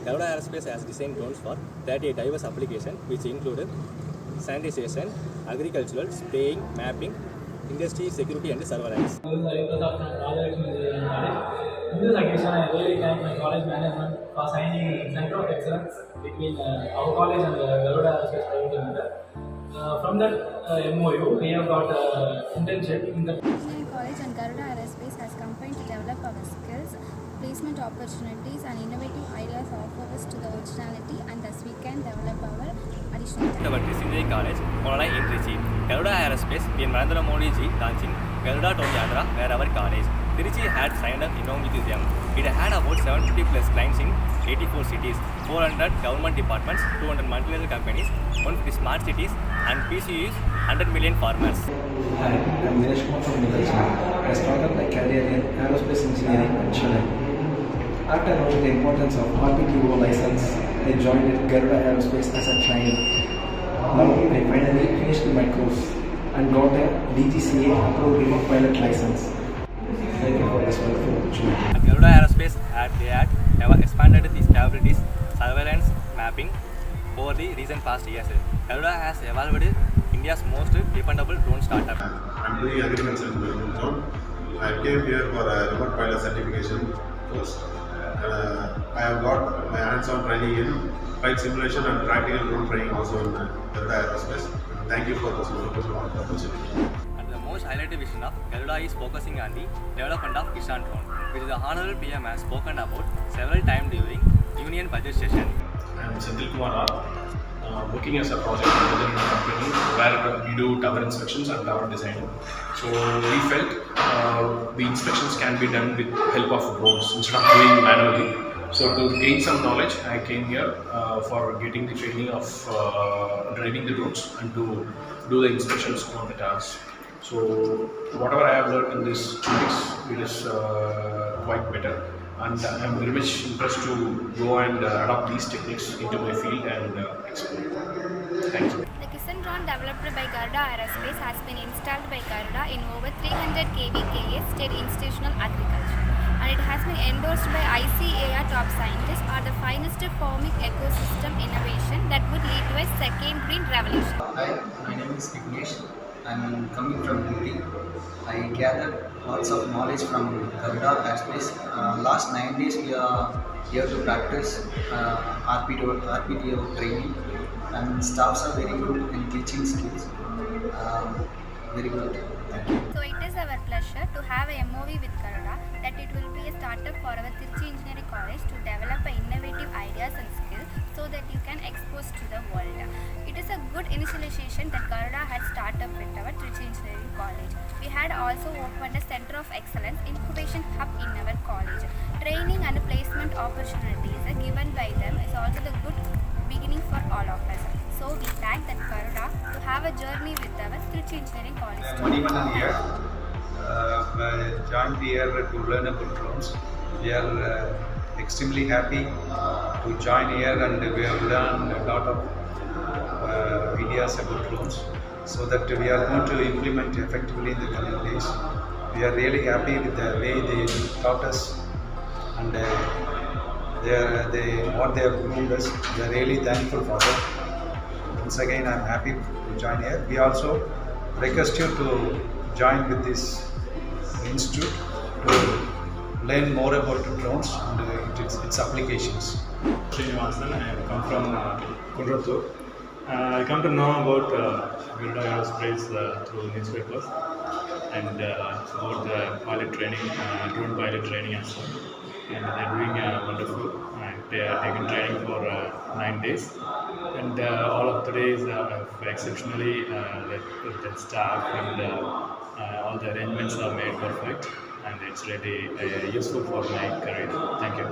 Garuda Aerospace has designed drones for 38 diverse applications, which included sanitation, agricultural, spraying, mapping, industry, security, and surveillance. This is Garuda from Garuda Engineering College. In this occasion, I really thank my college management for signing Center of Excellence between our college and Garuda Aerospace Private Limited. From that MOU, we have got internship in the Engineering College and Garuda Aerospace has combined to develop our skills, placement opportunities and innovative ideas offer us to the originality, and thus we can develop our additional talent. Our Engineering College, online in Trichy. Garuda Aerospace, P. Narendra Modi ji launching Garuda Toyandra, where our college. Trichy had signed up along with them. It had about 70 plus clients in 84 cities, 400 government departments, 200 multinational companies, 150 smart cities, and PCUs, 100 million farmers. Hi, I'm Dinesh Kumar from Nidalchand. I started my career in aerospace engineering in Chennai. After knowing the importance of RPTO license, I joined at Garuda Aerospace as a trainee. Now I finally finished my course and got a DGCA approved remote pilot license. Thank you for this wonderful opportunity. At Garuda Aerospace, they have expanded these capabilities, surveillance, mapping over the recent past years. Garuda has evolved India's most dependable drone startup. I'm doing agriculture in the zone. I came here for a remote pilot certification course. I have got my hands-on training in flight simulation and practical drone training also in Garuda Aerospace. Thank you for this wonderful opportunity. And the most highlighted vision of Garuda is focusing on the development of Kishan drone, which the Honorable PM has spoken about several times during Union Budget session. I'm Senthil Kumar, working as a project manager in a company where we do tower inspections and tower design. So we felt the inspections can be done with help of drones instead of doing manually. So to gain some knowledge, I came here for getting the training of driving the drones and to do the inspections on the towers. So whatever I have learned in this 2 weeks, it is quite better. And I am very much impressed to go and adopt these techniques into my field and explore. Thank you. The Kishan drone developed by Garuda Aerospace has been installed by Garuda in over 300 kVKS state institutional agriculture, and it has been endorsed by ICAR top scientists are the finest forming ecosystem innovation that would lead to a second green revolution. Hi, my name is Vignesh. I'm coming from UP. I gathered lots of knowledge from Garuda Aerospace. Last 9 days we are here to practice RPTO training, and staffs are very good in teaching skills. Very good. Thank you. So it is our pleasure to have a MOV with Garuda that it will be a startup for our Trichy Engineering College to develop innovative ideas and skills so that you can expose to the world. It is a good initialization that Garuda had started with our Trichy Engineering College. We had also opened a Center of Excellence incubation hub in our college. Training and placement opportunities given by them is also the good beginning for all of us. So we thank that Garuda to have a journey with our Trichy Engineering College. Manimanan here. I joined here to learn about drones. We are extremely happy to join here, and we have learned a lot of ideas about drones, so that we are going to implement effectively in the coming days. We are really happy with the way they taught us, and what they have groomed us. We are really thankful for that. Once again, I am happy to join here. We also request you to join with this institute to learn more about the drones and its applications. Srinivasan, I have come from Kundratur. I come to know about Garuda Aerospace through newspapers and about the pilot training, drone pilot training as well. And they're doing wonderful. And they are taking training for 9 days. And all of the days exceptionally the staff and all the arrangements are made perfect. And it's really useful for my career. Thank you.